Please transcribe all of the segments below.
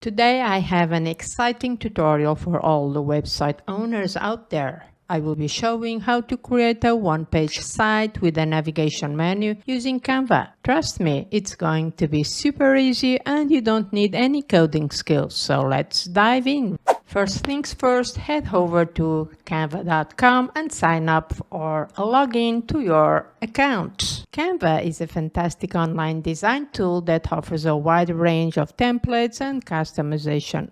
Today I have an exciting tutorial for all the website owners out there. I will be showing how to create a one-page site with a navigation menu using Canva. Trust me, it's going to be super easy and you don't need any coding skills, so let's dive in. First things first, head over to canva.com and sign up or log in to your account. Canva is a fantastic online design tool that offers a wide range of templates and customization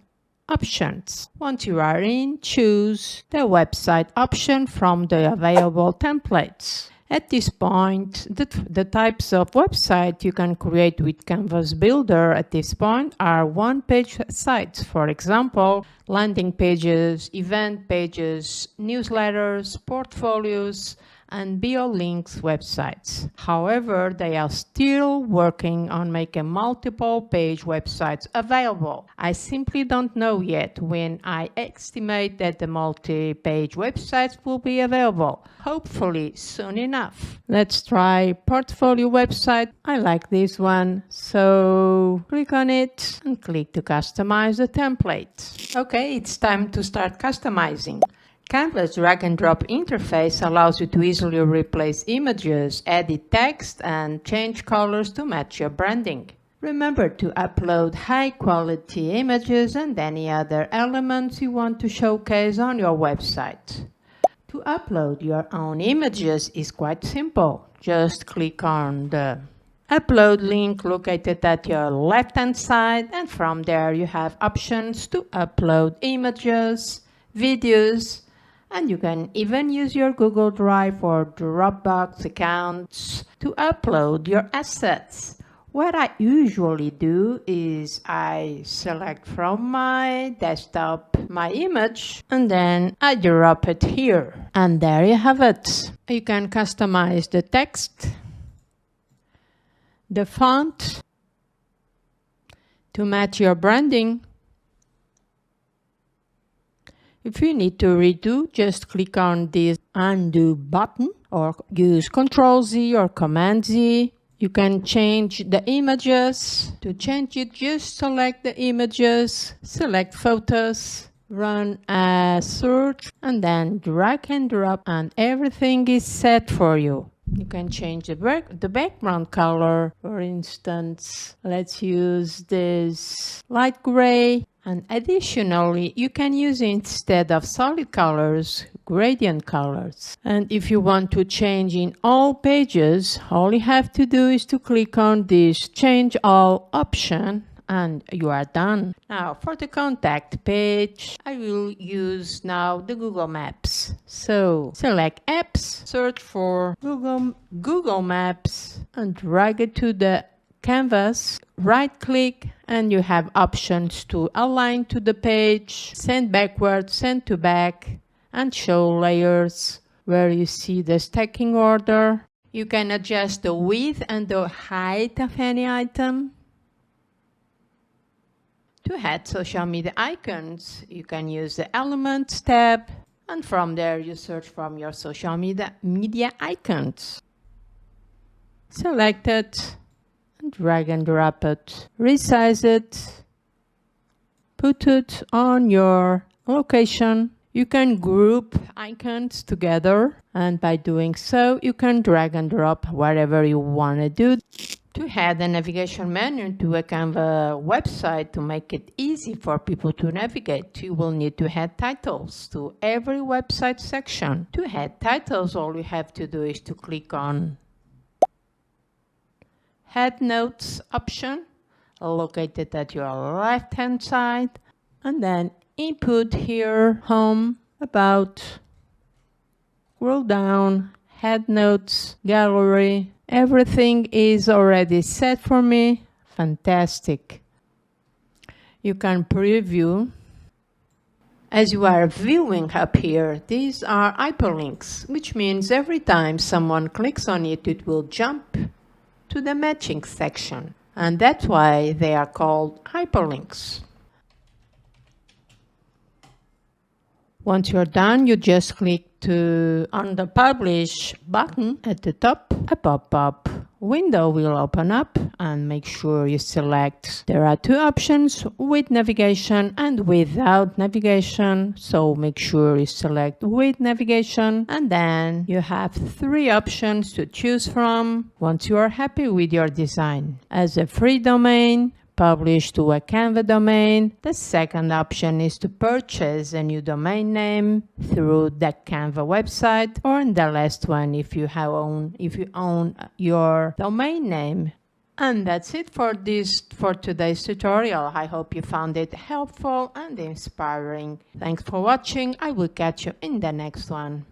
options. Once you are in, choose the website option from the available templates. At this point, the types of website you can create with Canvas Builder at this point are one-page sites. For example, landing pages, event pages, newsletters, portfolios, and bio-links websites. However, they are still working on making multiple page websites available. I simply don't know yet when I estimate that the multi-page websites will be available. Hopefully soon enough. Let's try portfolio website. I like this one, so click on it and click to customize the template. Okay, it's time to start customizing. Canva's drag and drop interface allows you to easily replace images, edit text, and change colors to match your branding. Remember to upload high-quality images and any other elements you want to showcase on your website. To upload your own images is quite simple. Just click on the upload link located at your left-hand side, and from there you have options to upload images, videos, and you can even use your Google Drive or Dropbox accounts to upload your assets. What I usually do is I select from my desktop my image and then I drop it here. And there you have it. You can customize the text, the font to match your branding. If you need to redo, just click on this undo button or use Ctrl-Z or Command-Z. You can change the images. To change it, just select the images, select photos, run a search, and then drag and drop, and everything is set for you. You can change the background color. For instance, let's use this light gray. And additionally, you can use, instead of solid colors, gradient colors. And if you want to change in all pages, all you have to do is to click on this change all option and you are done. Now for the contact page, I will use now the Google Maps. So select apps, search for Google Maps and drag it to the canvas, right click, and you have options to align to the page, send backward, send to back, and show layers where you see the stacking order. You can adjust the width and the height of any item. To add social media icons, you can use the Elements tab, and from there you search from your social media icons. Select it, drag and drop it, resize it, put it on your location. You can group icons together, and by doing so, you can drag and drop whatever you want to do. To add a navigation menu to a Canva website to make it easy for people to navigate, you will need to add titles to every website section. To add titles, all you have to do is to click on Head Notes option located at your left hand side, and then input here home, about, scroll down, Head Notes, gallery. Everything is already set for me. Fantastic. You can preview. As you are viewing up here, these are hyperlinks, which means every time someone clicks on it, it will jump to the matching section, and that's why they are called hyperlinks. Once you're done, you just click on the publish button at the top. A pop-up window will open up, and make sure you select. There are two options, with navigation and without navigation, so make sure you select with navigation, and then you have three options to choose from once you are happy with your design. As a free domain, publish to a Canva domain. The second option is to purchase a new domain name through the Canva website, or in the last one, if you own your domain name. And that's it for today's tutorial. I hope you found it helpful and inspiring. Thanks for watching. I will catch you in the next one.